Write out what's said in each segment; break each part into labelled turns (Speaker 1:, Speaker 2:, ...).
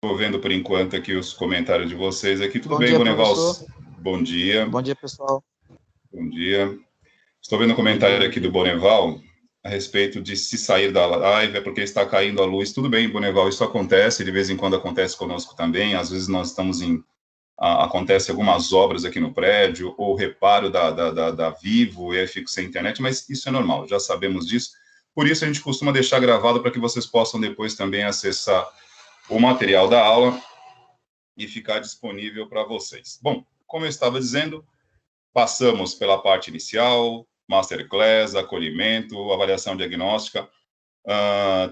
Speaker 1: Estou vendo por enquanto aqui os comentários de vocês aqui. Tudo
Speaker 2: Bom
Speaker 1: bem,
Speaker 2: dia,
Speaker 1: Boneval?
Speaker 2: professor.
Speaker 1: Bom dia.
Speaker 2: Bom dia, pessoal.
Speaker 1: Bom dia. Estou vendo o comentário aqui do Boneval a respeito de se sair da live é porque está caindo a luz. Tudo bem, Boneval, isso acontece, de vez em quando acontece conosco também. Às vezes nós estamos acontece algumas obras aqui no prédio, ou reparo da Vivo, e aí fico sem internet, mas isso é normal, já sabemos disso. Por isso a gente costuma deixar gravado para que vocês possam depois também acessar o material da aula e ficar disponível para vocês. Bom, como eu estava dizendo, passamos pela parte inicial, masterclass, acolhimento, avaliação diagnóstica.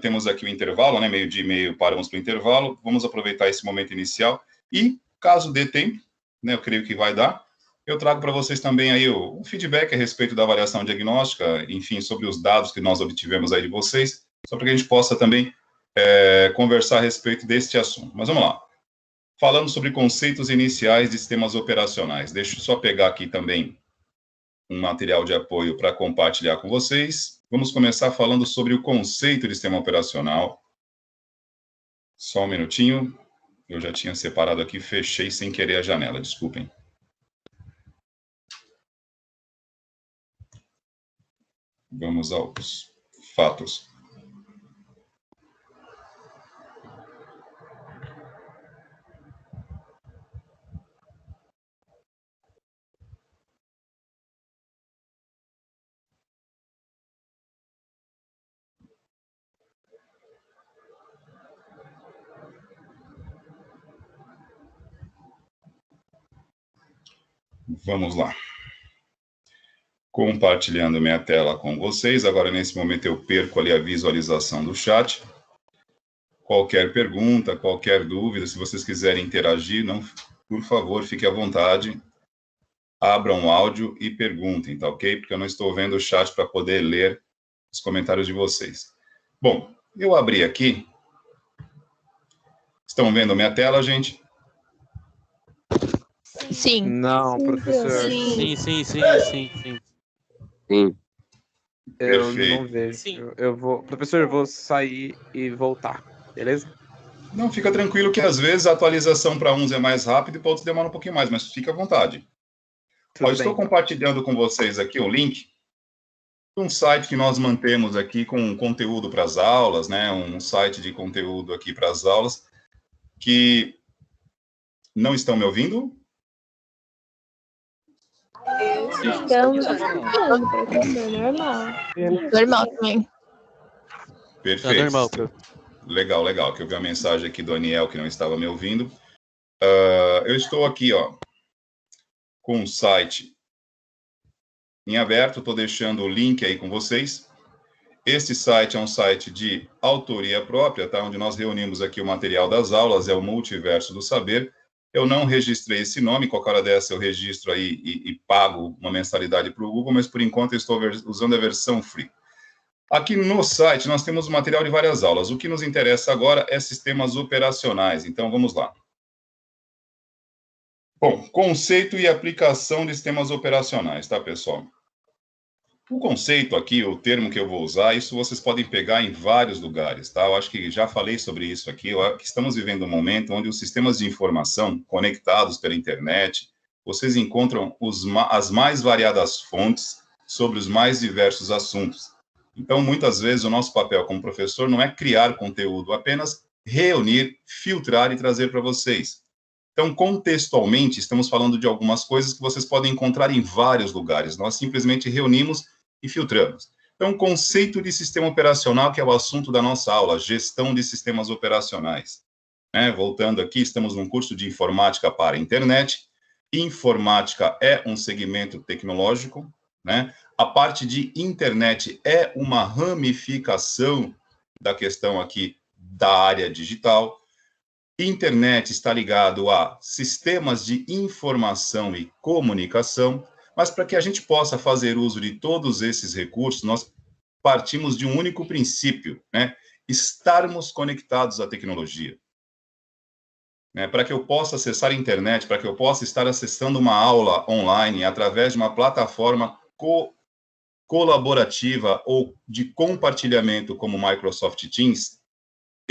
Speaker 1: Temos aqui o intervalo, né, meio-dia e meio, paramos para o intervalo. Vamos aproveitar esse momento inicial e, caso dê tempo, né, eu creio que vai dar, eu trago para vocês também aí o feedback a respeito da avaliação diagnóstica, enfim, sobre os dados que nós obtivemos aí de vocês, só para que a gente possa também conversar a respeito deste assunto. Mas vamos lá. Falando sobre conceitos iniciais de sistemas operacionais. Deixa eu só pegar aqui também um material de apoio para compartilhar com vocês. Vamos começar falando sobre o conceito de sistema operacional. Só um minutinho. Eu já tinha separado aqui, fechei sem querer a janela, desculpem. Vamos aos fatos. Vamos lá. Compartilhando minha tela com vocês. Agora, nesse momento, eu perco ali a visualização do chat. Qualquer pergunta, qualquer dúvida, se vocês quiserem interagir, não, por favor, fique à vontade. Abram o áudio e perguntem, tá ok? Porque eu não estou vendo o chat para poder ler os comentários de vocês. Bom, eu abri aqui. Estão vendo minha tela, gente?
Speaker 3: Sim.
Speaker 2: Não, professor.
Speaker 3: Sim.
Speaker 4: Sim.
Speaker 2: Eu
Speaker 1: Perfeito.
Speaker 2: não vejo.
Speaker 4: Sim.
Speaker 2: Eu vou, professor, eu vou sair e voltar, beleza?
Speaker 1: Não, fica tranquilo que às vezes a atualização para uns é mais rápida e para outros demora um pouquinho mais, mas fica à vontade.
Speaker 2: Tudo bem,
Speaker 1: Estou
Speaker 2: então.
Speaker 1: compartilhando com vocês aqui o link de um site que nós mantemos aqui com conteúdo para as aulas, né? Um site de conteúdo aqui para as aulas que não estão me ouvindo?
Speaker 3: Estamos escutando, professor, normal. Normal também.
Speaker 1: Perfeito.
Speaker 4: Tá normal, prof.
Speaker 1: Legal, que eu vi a mensagem aqui do Aniel, que não estava me ouvindo. Eu estou aqui, ó, com o site em aberto, estou deixando o link aí com vocês. Este site é um site de autoria própria, tá? Onde nós reunimos aqui o material das aulas, é o Multiverso do Saber. Eu não registrei esse nome, qualquer hora dessa eu registro aí e pago uma mensalidade para o Google, mas por enquanto eu estou usando a versão free. Aqui no site nós temos material de várias aulas. O que nos interessa agora é sistemas operacionais. Então vamos lá. Bom, conceito e aplicação de sistemas operacionais, tá, pessoal? O conceito aqui, o termo que eu vou usar, isso vocês podem pegar em vários lugares, tá? Eu acho que já falei sobre isso aqui. Estamos vivendo um momento onde os sistemas de informação conectados pela internet, vocês encontram as mais variadas fontes sobre os mais diversos assuntos. Então, muitas vezes, o nosso papel como professor não é criar conteúdo, apenas reunir, filtrar e trazer para vocês. Então, contextualmente, estamos falando de algumas coisas que vocês podem encontrar em vários lugares. Nós simplesmente reunimos e filtramos. Então, conceito de sistema operacional, que é o assunto da nossa aula, gestão de sistemas operacionais. Voltando aqui, estamos num curso de informática para a internet. Informática é um segmento tecnológico, né? A parte de internet é uma ramificação da questão aqui da área digital. Internet está ligado a sistemas de informação e comunicação, mas para que a gente possa fazer uso de todos esses recursos, nós partimos de um único princípio, né? Estarmos conectados à tecnologia. Para que eu possa acessar a internet, para que eu possa estar acessando uma aula online através de uma plataforma colaborativa ou de compartilhamento como Microsoft Teams,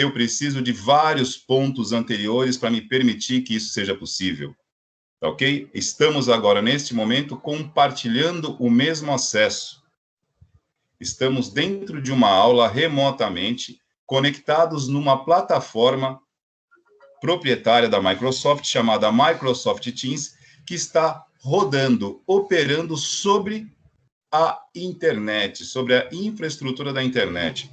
Speaker 1: eu preciso de vários pontos anteriores para me permitir que isso seja possível. Tá ok? Estamos agora, neste momento, compartilhando o mesmo acesso. Estamos dentro de uma aula remotamente, conectados numa plataforma proprietária da Microsoft, chamada Microsoft Teams, que está rodando, operando sobre a internet, sobre a infraestrutura da internet.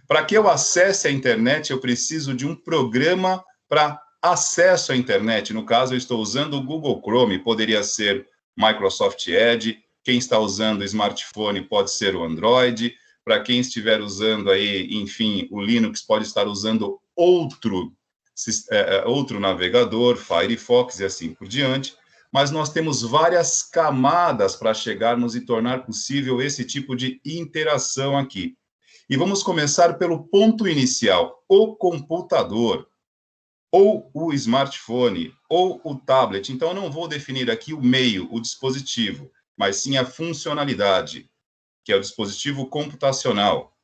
Speaker 1: Para que eu acesse a internet, eu preciso de um programa para acesso à internet. No caso, eu estou usando o Google Chrome, poderia ser Microsoft Edge. Quem está usando o smartphone pode ser o Android. Para quem estiver usando aí, enfim, o Linux pode estar usando outro navegador, Firefox e assim por diante. Mas nós temos várias camadas para chegarmos e tornar possível esse tipo de interação aqui. E vamos começar pelo ponto inicial, o computador, ou o smartphone, ou o tablet. Então, eu não vou definir aqui o meio, o dispositivo, mas sim a funcionalidade, que é o dispositivo computacional.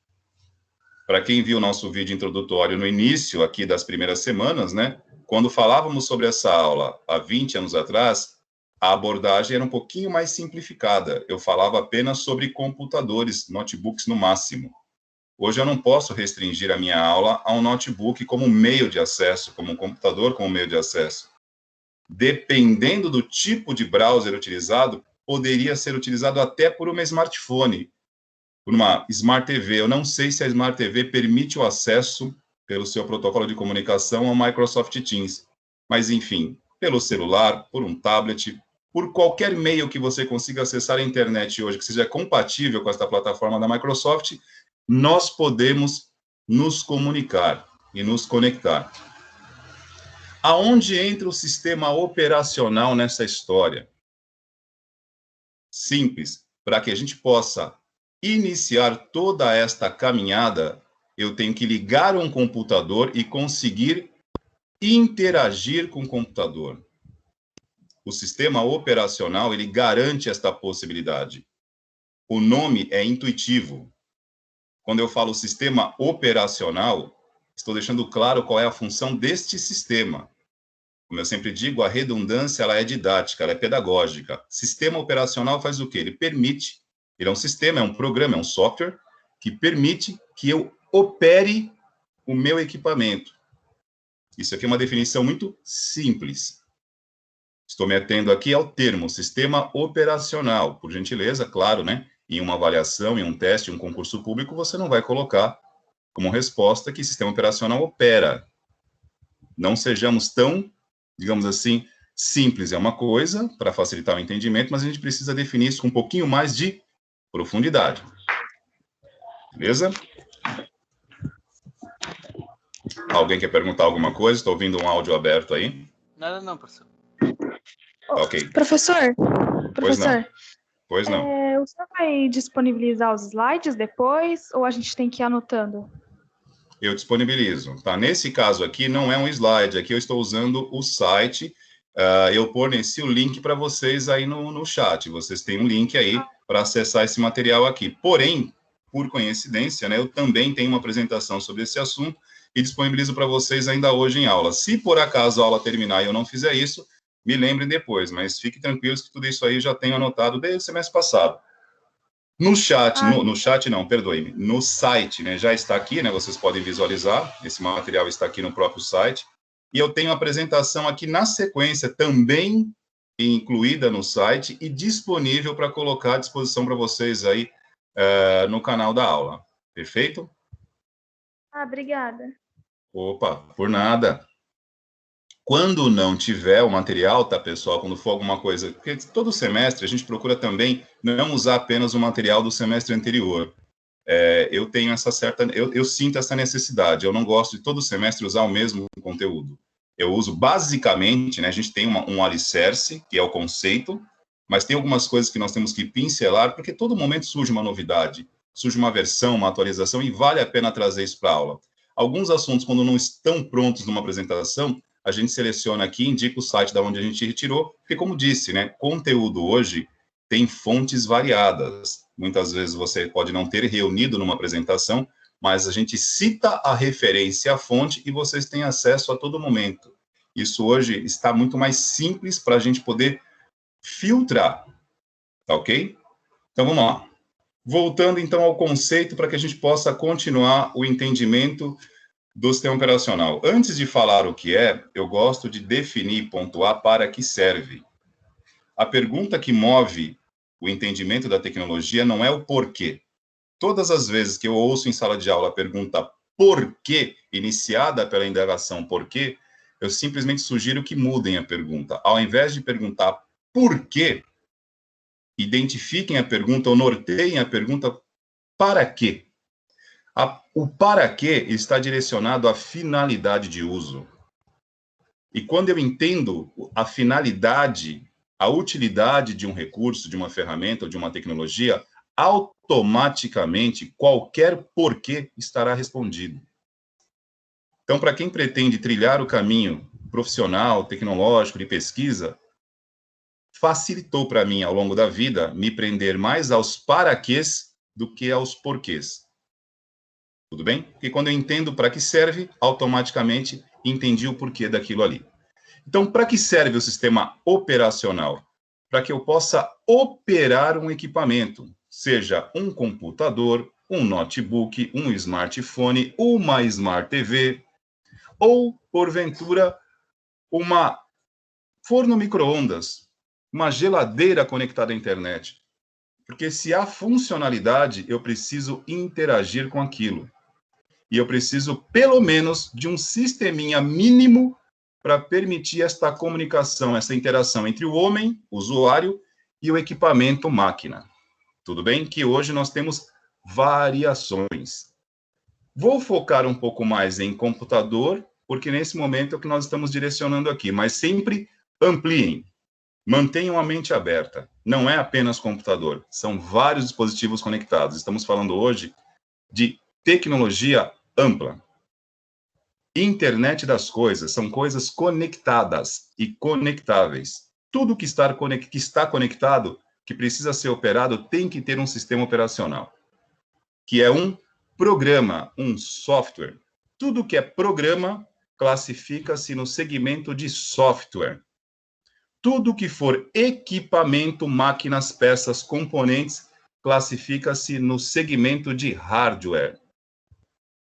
Speaker 1: Para quem viu o nosso vídeo introdutório no início aqui das primeiras semanas, né? Quando falávamos sobre essa aula há 20 anos atrás, a abordagem era um pouquinho mais simplificada. Eu falava apenas sobre computadores, notebooks no máximo. Hoje eu não posso restringir a minha aula a um notebook como meio de acesso, como um computador como meio de acesso. Dependendo do tipo de browser utilizado, poderia ser utilizado até por uma smartphone, por uma Smart TV. Eu não sei se a Smart TV permite o acesso pelo seu protocolo de comunicação ao Microsoft Teams. Mas, enfim, pelo celular, por um tablet, por qualquer meio que você consiga acessar a internet hoje, que seja compatível com esta plataforma da Microsoft, nós podemos nos comunicar e nos conectar. Aonde entra o sistema operacional nessa história? Simples. Para que a gente possa iniciar toda esta caminhada, eu tenho que ligar um computador e conseguir interagir com o computador. O sistema operacional, ele garante esta possibilidade. O nome é intuitivo. Quando eu falo sistema operacional, estou deixando claro qual é a função deste sistema. Como eu sempre digo, a redundância ela é didática, ela é pedagógica. Sistema operacional faz o quê? Ele permite, ele é um sistema, é um programa, é um software que permite que eu opere o meu equipamento. Isso aqui é uma definição muito simples. Estou me atendo aqui ao termo sistema operacional. Por gentileza, claro, né? Em uma avaliação, em um teste, em um concurso público, você não vai colocar como resposta que sistema operacional opera. Não sejamos tão, digamos assim, simples. É uma coisa para facilitar o entendimento, mas a gente precisa definir isso com um pouquinho mais de profundidade. Beleza? Alguém quer perguntar alguma coisa? Estou ouvindo um áudio aberto aí.
Speaker 4: Nada não, professor.
Speaker 1: Ok.
Speaker 3: Professor,
Speaker 1: Pois não.
Speaker 3: o senhor vai disponibilizar os slides depois ou a gente tem que ir anotando?
Speaker 1: Eu disponibilizo, tá? Nesse caso aqui, não é um slide, aqui eu estou usando o site, eu forneci o link para vocês aí no chat, vocês têm um link aí para acessar esse material aqui. Porém, por coincidência, né, eu também tenho uma apresentação sobre esse assunto e disponibilizo para vocês ainda hoje em aula. Se por acaso a aula terminar e eu não fizer isso, me lembrem depois, mas fiquem tranquilos que tudo isso aí já tenho anotado desde o semestre passado. No chat, no chat não, perdoe-me, no site, né, já está aqui, né, vocês podem visualizar, esse material está aqui no próprio site, e eu tenho a apresentação aqui na sequência, também incluída no site, e disponível para colocar à disposição para vocês aí no canal da aula, perfeito?
Speaker 3: Obrigada.
Speaker 1: Opa, por nada. Quando não tiver o material, tá, pessoal? Quando for alguma coisa... Porque todo semestre a gente procura também não usar apenas o material do semestre anterior. Eu tenho essa certa... Eu sinto essa necessidade. Eu não gosto de todo semestre usar o mesmo conteúdo. Eu uso basicamente, né? A gente tem um alicerce, que é o conceito, mas tem algumas coisas que nós temos que pincelar, porque todo momento surge uma novidade, surge uma versão, uma atualização, e vale a pena trazer isso para a aula. Alguns assuntos, quando não estão prontos numa apresentação, a gente seleciona aqui, indica o site da onde a gente retirou, porque, como disse, né, conteúdo hoje tem fontes variadas. Muitas vezes você pode não ter reunido numa apresentação, mas a gente cita a referência, a fonte, e vocês têm acesso a todo momento. Isso hoje está muito mais simples para a gente poder filtrar, tá ok? Então, vamos lá. Voltando, então, ao conceito para que a gente possa continuar o entendimento do sistema operacional. Antes de falar o que é, eu gosto de definir e pontuar para que serve. A pergunta que move o entendimento da tecnologia não é o porquê. Todas as vezes que eu ouço em sala de aula a pergunta por quê, iniciada pela indagação por quê, eu simplesmente sugiro que mudem a pergunta. Ao invés de perguntar por quê, identifiquem a pergunta ou norteiem a pergunta para quê. O para quê está direcionado à finalidade de uso. E quando eu entendo a finalidade, a utilidade de um recurso, de uma ferramenta ou de uma tecnologia, automaticamente qualquer porquê estará respondido. Então, para quem pretende trilhar o caminho profissional, tecnológico, de pesquisa, facilitou para mim, ao longo da vida, me prender mais aos paraquês do que aos porquês. Tudo bem? Porque quando eu entendo para que serve, automaticamente entendi o porquê daquilo ali. Então, para que serve o sistema operacional? Para que eu possa operar um equipamento, seja um computador, um notebook, um smartphone, uma Smart TV, ou, porventura, uma forno micro-ondas, uma geladeira conectada à internet. Porque se há funcionalidade, eu preciso interagir com aquilo. E eu preciso, pelo menos, de um sisteminha mínimo para permitir esta comunicação, essa interação entre o homem, o usuário, e o equipamento máquina. Tudo bem? Que hoje nós temos variações. Vou focar um pouco mais em computador, porque nesse momento é o que nós estamos direcionando aqui, mas sempre ampliem. Mantenham a mente aberta. Não é apenas computador, são vários dispositivos conectados. Estamos falando hoje de tecnologia ampla. Internet das coisas, são coisas conectadas e conectáveis. Tudo que está conectado, que precisa ser operado, tem que ter um sistema operacional, que é um programa, um software. Tudo que é programa classifica-se no segmento de software. Tudo que for equipamento, máquinas, peças, componentes, classifica-se no segmento de hardware.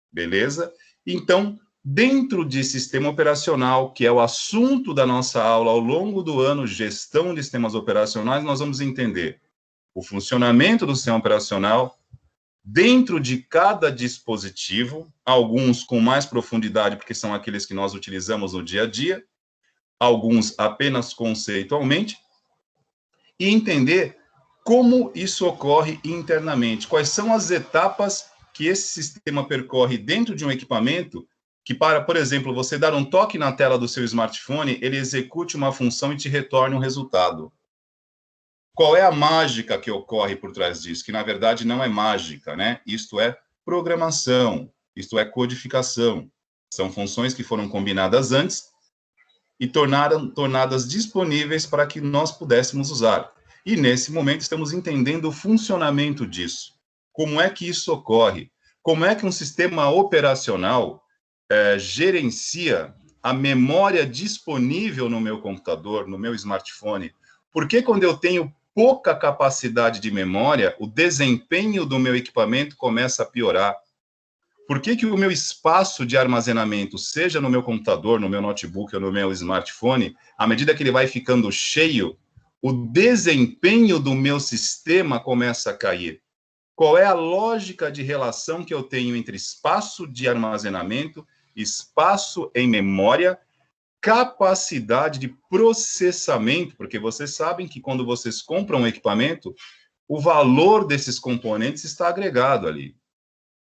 Speaker 1: Beleza? Então, dentro de sistema operacional, que é o assunto da nossa aula ao longo do ano, gestão de sistemas operacionais, nós vamos entender o funcionamento do sistema operacional dentro de cada dispositivo, alguns com mais profundidade, porque são aqueles que nós utilizamos no dia a dia, alguns apenas conceitualmente, e entender como isso ocorre internamente, quais são as etapas que esse sistema percorre dentro de um equipamento, que para, por exemplo, você dar um toque na tela do seu smartphone, ele execute uma função e te retorne um resultado. Qual é a mágica que ocorre por trás disso? Que, na verdade, não é mágica, né? Isto é programação, isto é codificação. São funções que foram combinadas antes e tornadas disponíveis para que nós pudéssemos usar. E, nesse momento, estamos entendendo o funcionamento disso. Como é que isso ocorre? Como é que um sistema operacional gerencia a memória disponível no meu computador, no meu smartphone? Por que quando eu tenho pouca capacidade de memória, o desempenho do meu equipamento começa a piorar? Por que o meu espaço de armazenamento, seja no meu computador, no meu notebook ou no meu smartphone, à medida que ele vai ficando cheio, o desempenho do meu sistema começa a cair? Qual é a lógica de relação que eu tenho entre espaço de armazenamento, espaço em memória, capacidade de processamento? Porque vocês sabem que quando vocês compram um equipamento, o valor desses componentes está agregado ali.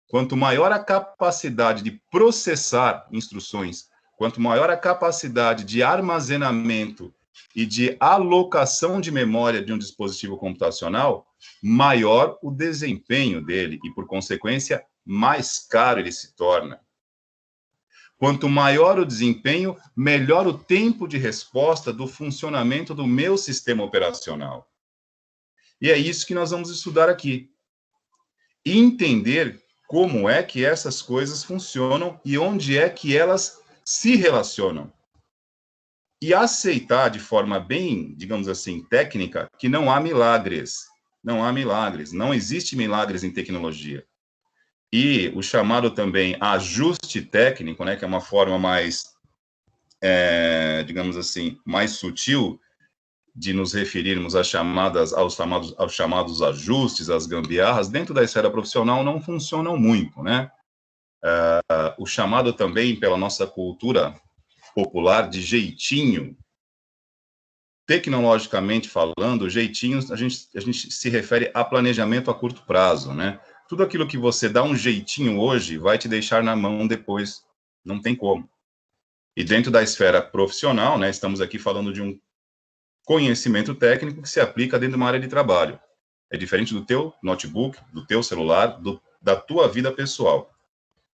Speaker 1: Quanto maior a capacidade de processar instruções, quanto maior a capacidade de armazenamento e de alocação de memória de um dispositivo computacional, maior o desempenho dele e, por consequência, mais caro ele se torna. Quanto maior o desempenho, melhor o tempo de resposta do funcionamento do meu sistema operacional. E é isso que nós vamos estudar aqui. Entender como é que essas coisas funcionam e onde é que elas se relacionam. E aceitar de forma bem, digamos assim, técnica, que não há milagres. Não há milagres. Não existe milagres em tecnologia. E o chamado também ajuste técnico, né, que é uma forma mais, digamos assim, mais sutil de nos referirmos aos chamados ajustes, às gambiarras, dentro da esfera profissional não funcionam muito, né? O chamado também, pela nossa cultura popular, de jeitinho, tecnologicamente falando, jeitinhos, a gente se refere a planejamento a curto prazo, né? Tudo aquilo que você dá um jeitinho hoje vai te deixar na mão depois, não tem como. E dentro da esfera profissional, né, estamos aqui falando de um conhecimento técnico que se aplica dentro de uma área de trabalho. É diferente do teu notebook, do teu celular, da tua vida pessoal.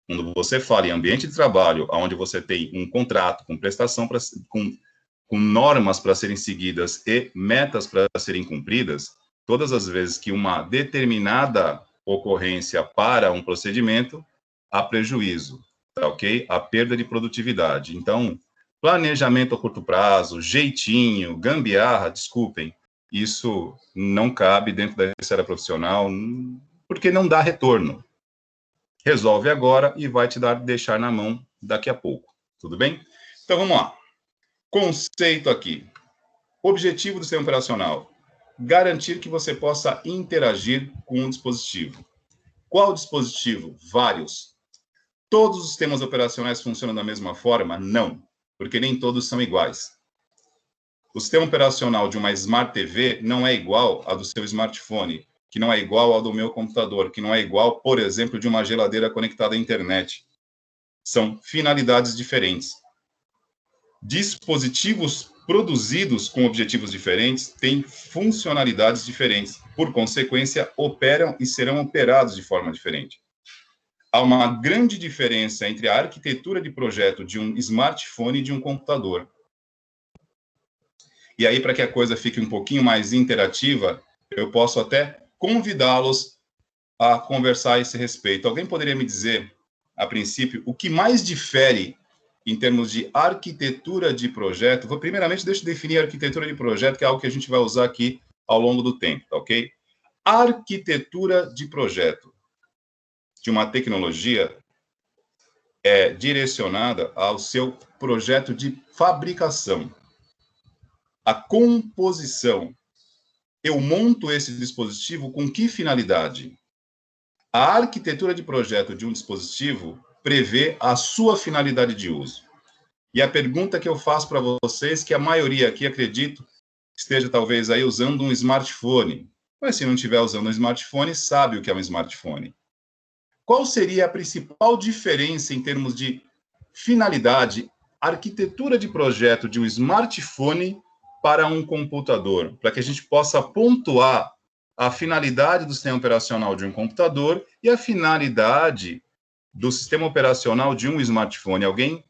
Speaker 1: Quando você fala em ambiente de trabalho, onde você tem um contrato com prestação, com normas para serem seguidas e metas para serem cumpridas, todas as vezes que uma determinada ocorrência para um procedimento, há prejuízo, tá ok? Há perda de produtividade. Então, planejamento a curto prazo, jeitinho, gambiarra, desculpem, isso não cabe dentro da esfera profissional, porque não dá retorno. Resolve agora e vai te deixar na mão daqui a pouco. Tudo bem? Então, vamos lá. Conceito aqui. Objetivo do sistema operacional. Garantir que você possa interagir com um dispositivo. Qual dispositivo? Vários. Todos os sistemas operacionais funcionam da mesma forma? Não, porque nem todos são iguais. O sistema operacional de uma Smart TV não é igual ao do seu smartphone, que não é igual ao do meu computador, que não é igual, por exemplo, de uma geladeira conectada à internet. São finalidades diferentes. Dispositivos produzidos com objetivos diferentes têm funcionalidades diferentes. Por consequência, operam e serão operados de forma diferente. Há uma grande diferença entre a arquitetura de projeto de um smartphone e de um computador. E aí, para que a coisa fique um pouquinho mais interativa, eu posso até convidá-los a conversar a esse respeito. Alguém poderia me dizer, a princípio, o que mais difere em termos de arquitetura de projeto? Primeiramente, deixa eu definir a arquitetura de projeto, que é algo que a gente vai usar aqui ao longo do tempo, tá ok? Arquitetura de projeto de uma tecnologia é direcionada ao seu projeto de fabricação. A composição. Eu monto esse dispositivo com que finalidade? A arquitetura de projeto de um dispositivo prevê a sua finalidade de uso. E a pergunta que eu faço para vocês, que a maioria aqui, acredito, esteja talvez aí usando um smartphone. Mas se não estiver usando um smartphone, sabe o que é um smartphone. Qual seria a principal diferença em termos de finalidade, arquitetura de projeto de um smartphone para um computador? Para que a gente possa pontuar a finalidade do sistema operacional de um computador e a finalidade do sistema operacional de um smartphone. Alguém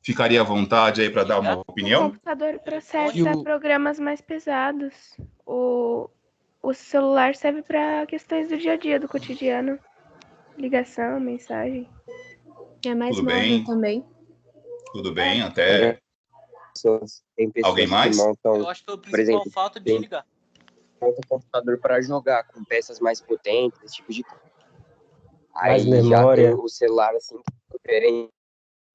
Speaker 1: ficaria à vontade aí para dar uma opinião?
Speaker 3: O computador processa programas mais pesados. O celular serve para questões do dia a dia, do cotidiano. Ligação, mensagem.
Speaker 4: É mais
Speaker 1: Tudo
Speaker 4: móvel
Speaker 1: bem.
Speaker 4: também.
Speaker 1: Tudo bem, até...
Speaker 5: Tem pessoas
Speaker 1: Alguém mais?
Speaker 5: que montam,
Speaker 6: Eu acho que foi o
Speaker 5: por
Speaker 6: principal
Speaker 5: exemplo,
Speaker 6: fato de ligar.
Speaker 5: montam um computador para jogar com peças mais potentes, esse tipo de coisa.
Speaker 7: Mais
Speaker 5: Aí
Speaker 7: memória.
Speaker 5: já tem o celular assim, que é diferente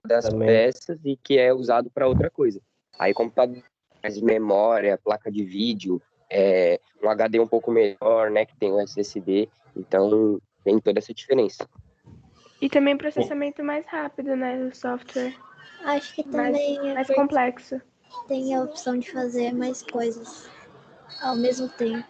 Speaker 5: das
Speaker 7: Também.
Speaker 5: peças e que é usado para outra coisa. Aí computador mais memória, placa de vídeo, um HD um pouco melhor, né, que tem o SSD, então tem toda essa diferença.
Speaker 3: E também processamento mais rápido, né, do software.
Speaker 4: Acho que também
Speaker 3: Mais
Speaker 4: porque
Speaker 3: complexo.
Speaker 4: tem a opção de fazer mais coisas ao mesmo tempo.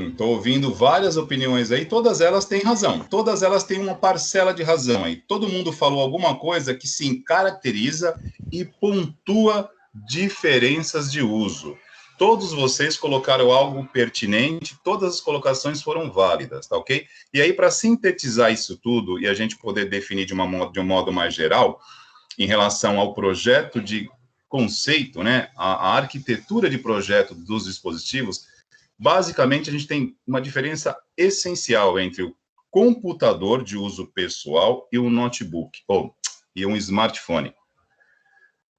Speaker 1: Estou ouvindo várias opiniões aí, todas elas têm razão, todas elas têm uma parcela de razão aí. Todo mundo falou alguma coisa que se caracteriza e pontua diferenças de uso. Todos vocês colocaram algo pertinente, todas as colocações foram válidas, tá ok? E aí, para sintetizar isso tudo e a gente poder definir de um modo mais geral, em relação ao projeto de conceito, né, a arquitetura de projeto dos dispositivos, basicamente, a gente tem uma diferença essencial entre computador de uso pessoal e um notebook, e um smartphone.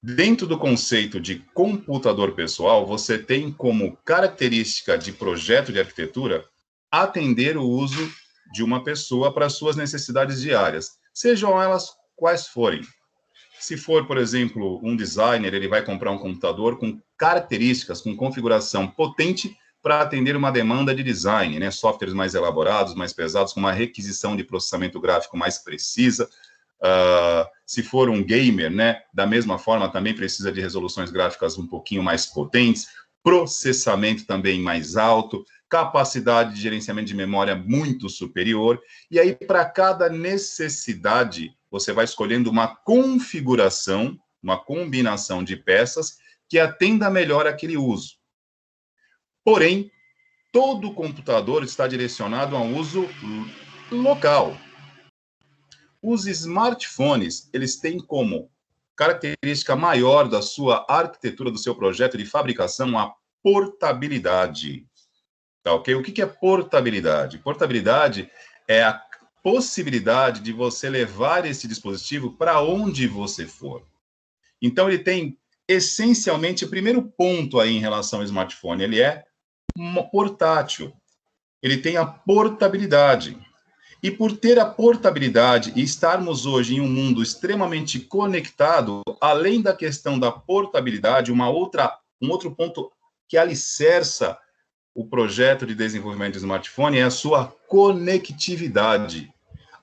Speaker 1: Dentro do conceito de computador pessoal, você tem como característica de projeto de arquitetura atender o uso de uma pessoa para suas necessidades diárias, sejam elas quais forem. Se for, por exemplo, um designer, ele vai comprar um computador com características, com configuração potente para atender uma demanda de design, né? Softwares mais elaborados, mais pesados, com uma requisição de processamento gráfico mais precisa. Se for um gamer, né, da mesma forma, também precisa de resoluções gráficas um pouquinho mais potentes, processamento também mais alto, capacidade de gerenciamento de memória muito superior, e aí para cada necessidade, você vai escolhendo uma configuração, uma combinação de peças que atenda melhor aquele uso. Porém, todo computador está direcionado a um uso local. Os smartphones, eles têm como característica maior da sua arquitetura, do seu projeto de fabricação, a portabilidade. Tá, ok? O que é portabilidade? Portabilidade é a possibilidade de você levar esse dispositivo para onde você for. Então, ele tem, essencialmente, o primeiro ponto aí em relação ao smartphone, ele é portátil. Ele tem a portabilidade. E por ter a portabilidade e estarmos hoje em um mundo extremamente conectado, além da questão da portabilidade, um outro ponto que alicerça o projeto de desenvolvimento de smartphone é a sua conectividade.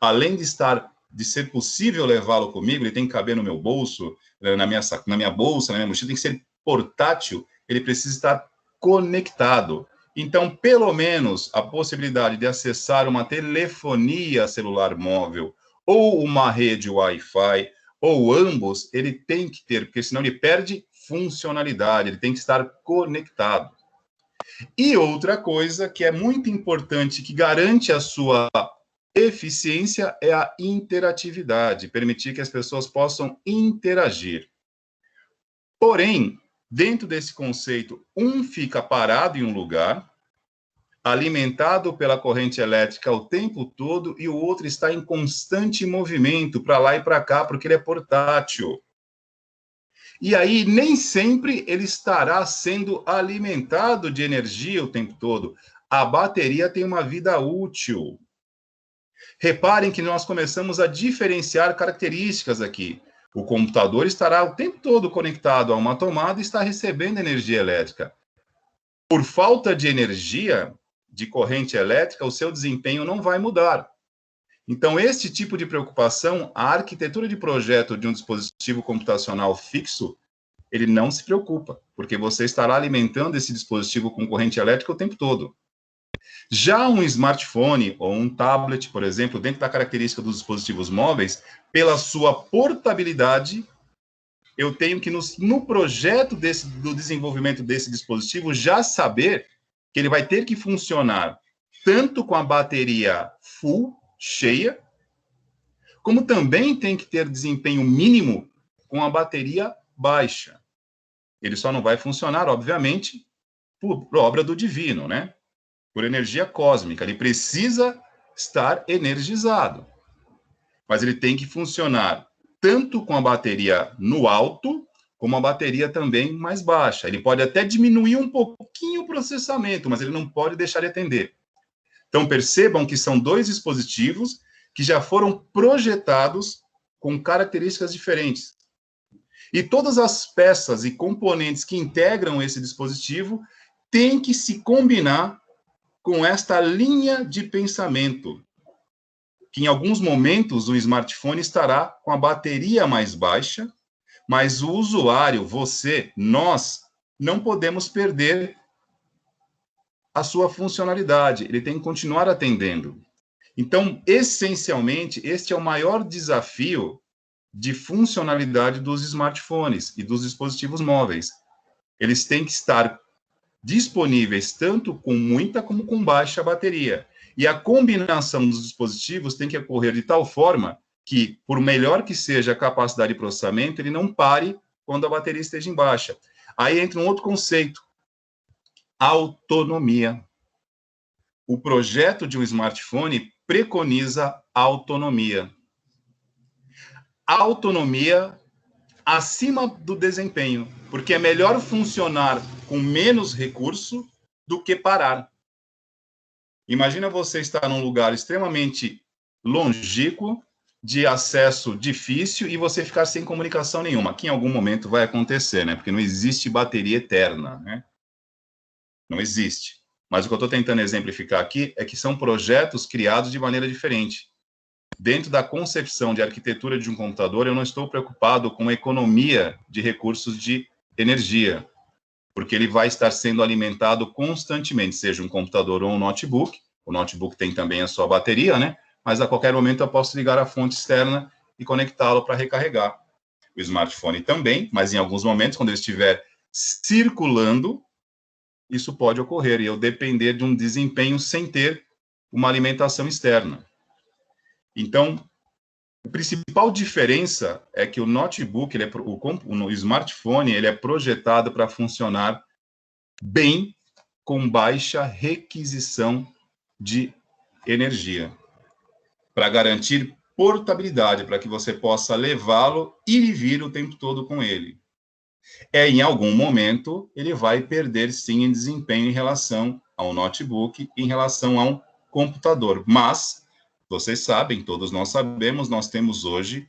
Speaker 1: Além de ser possível levá-lo comigo, ele tem que caber no meu bolso, na minha bolsa, na minha mochila, tem que ser portátil, ele precisa estar conectado. Então, pelo menos, a possibilidade de acessar uma telefonia celular móvel ou uma rede Wi-Fi, ou ambos, ele tem que ter, porque senão ele perde funcionalidade, ele tem que estar conectado. E outra coisa que é muito importante, que garante a sua eficiência, é a interatividade, permitir que as pessoas possam interagir. Porém, dentro desse conceito, um fica parado em um lugar, alimentado pela corrente elétrica o tempo todo, e o outro está em constante movimento, para lá e para cá, porque ele é portátil. E aí, nem sempre ele estará sendo alimentado de energia o tempo todo. A bateria tem uma vida útil. Reparem que nós começamos a diferenciar características aqui. O computador estará o tempo todo conectado a uma tomada e está recebendo energia elétrica. Por falta de energia, de corrente elétrica, o seu desempenho não vai mudar. Então, este tipo de preocupação, a arquitetura de projeto de um dispositivo computacional fixo, ele não se preocupa, porque você estará alimentando esse dispositivo com corrente elétrica o tempo todo. Já um smartphone ou um tablet, por exemplo, dentro da característica dos dispositivos móveis, pela sua portabilidade, eu tenho que, no projeto do desenvolvimento desse dispositivo, já saber que ele vai ter que funcionar tanto com a bateria full, cheia, como também tem que ter desempenho mínimo com a bateria baixa. Ele só não vai funcionar, obviamente, por obra do divino, né? Por energia cósmica. Ele precisa estar energizado. Mas ele tem que funcionar tanto com a bateria no alto, como a bateria também mais baixa. Ele pode até diminuir um pouquinho o processamento, mas ele não pode deixar de atender. Então, percebam que são dois dispositivos que já foram projetados com características diferentes. E todas as peças e componentes que integram esse dispositivo têm que se combinar com esta linha de pensamento, que em alguns momentos o smartphone estará com a bateria mais baixa, mas o usuário, você, nós, não podemos perder a sua funcionalidade, ele tem que continuar atendendo. Então, essencialmente, este é o maior desafio de funcionalidade dos smartphones e dos dispositivos móveis. Eles têm que estar disponíveis tanto com muita como com baixa bateria. E a combinação dos dispositivos tem que ocorrer de tal forma que, por melhor que seja a capacidade de processamento, ele não pare quando a bateria esteja em baixa. Aí entra um outro conceito, autonomia. O projeto de um smartphone preconiza autonomia. Autonomia acima do desempenho, porque é melhor funcionar com menos recurso do que parar. Imagina você estar num lugar extremamente longínquo, de acesso difícil, e você ficar sem comunicação nenhuma, que em algum momento vai acontecer, né? Porque não existe bateria eterna, né? Não existe. Mas o que eu estou tentando exemplificar aqui é que são projetos criados de maneira diferente. Dentro da concepção de arquitetura de um computador, eu não estou preocupado com a economia de recursos de energia, porque ele vai estar sendo alimentado constantemente, seja um computador ou um notebook. O notebook tem também a sua bateria, né? Mas a qualquer momento eu posso ligar a fonte externa e conectá-lo para recarregar. O smartphone também, mas em alguns momentos, quando ele estiver circulando, isso pode ocorrer, e eu depender de um desempenho sem ter uma alimentação externa. Então, a principal diferença é que o notebook, o smartphone, ele é projetado para funcionar bem com baixa requisição de energia, para garantir portabilidade, para que você possa levá-lo e vir o tempo todo com ele. Em algum momento, ele vai perder, sim, em desempenho em relação ao notebook, em relação a um computador. Mas, vocês sabem, todos nós sabemos, nós temos hoje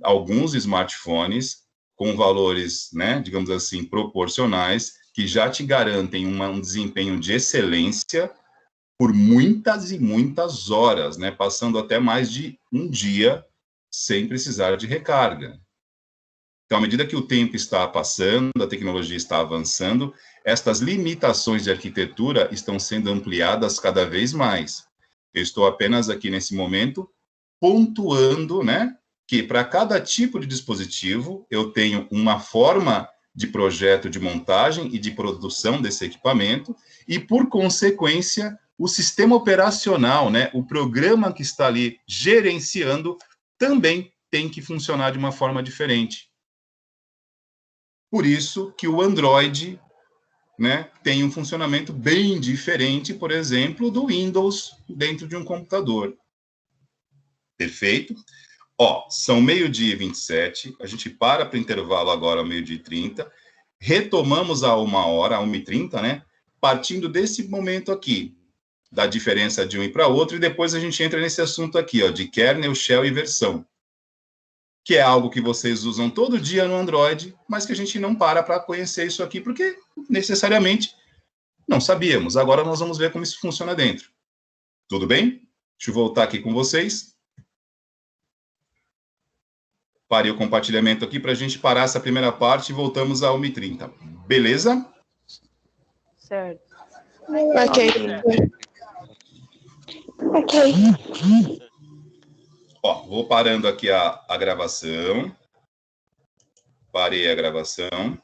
Speaker 1: alguns smartphones com valores, né, digamos assim, proporcionais, que já te garantem um desempenho de excelência por muitas e muitas horas, né, passando até mais de um dia sem precisar de recarga. Então, à medida que o tempo está passando, a tecnologia está avançando, estas limitações de arquitetura estão sendo ampliadas cada vez mais. Eu estou apenas aqui, nesse momento, pontuando, né, que para cada tipo de dispositivo, eu tenho uma forma de projeto de montagem e de produção desse equipamento, e, por consequência, o sistema operacional, né, o programa que está ali gerenciando, também tem que funcionar de uma forma diferente. Por isso que o Android, né, tem um funcionamento bem diferente, por exemplo, do Windows dentro de um computador. Perfeito? São 12h27, a gente para o intervalo agora, 12h30, retomamos a 1h, 1h30, né, partindo desse momento aqui, da diferença de um e para outro, e depois a gente entra nesse assunto aqui, de kernel, shell e versão, que é algo que vocês usam todo dia no Android, mas que a gente não para conhecer isso aqui, porque necessariamente não sabíamos. Agora nós vamos ver como isso funciona dentro. Tudo bem? Deixa eu voltar aqui com vocês. Parei o compartilhamento aqui para a gente parar essa primeira parte e voltamos a 1h30. Beleza?
Speaker 3: Certo.
Speaker 6: Ok.
Speaker 1: Vou parando aqui a gravação. Parei a gravação.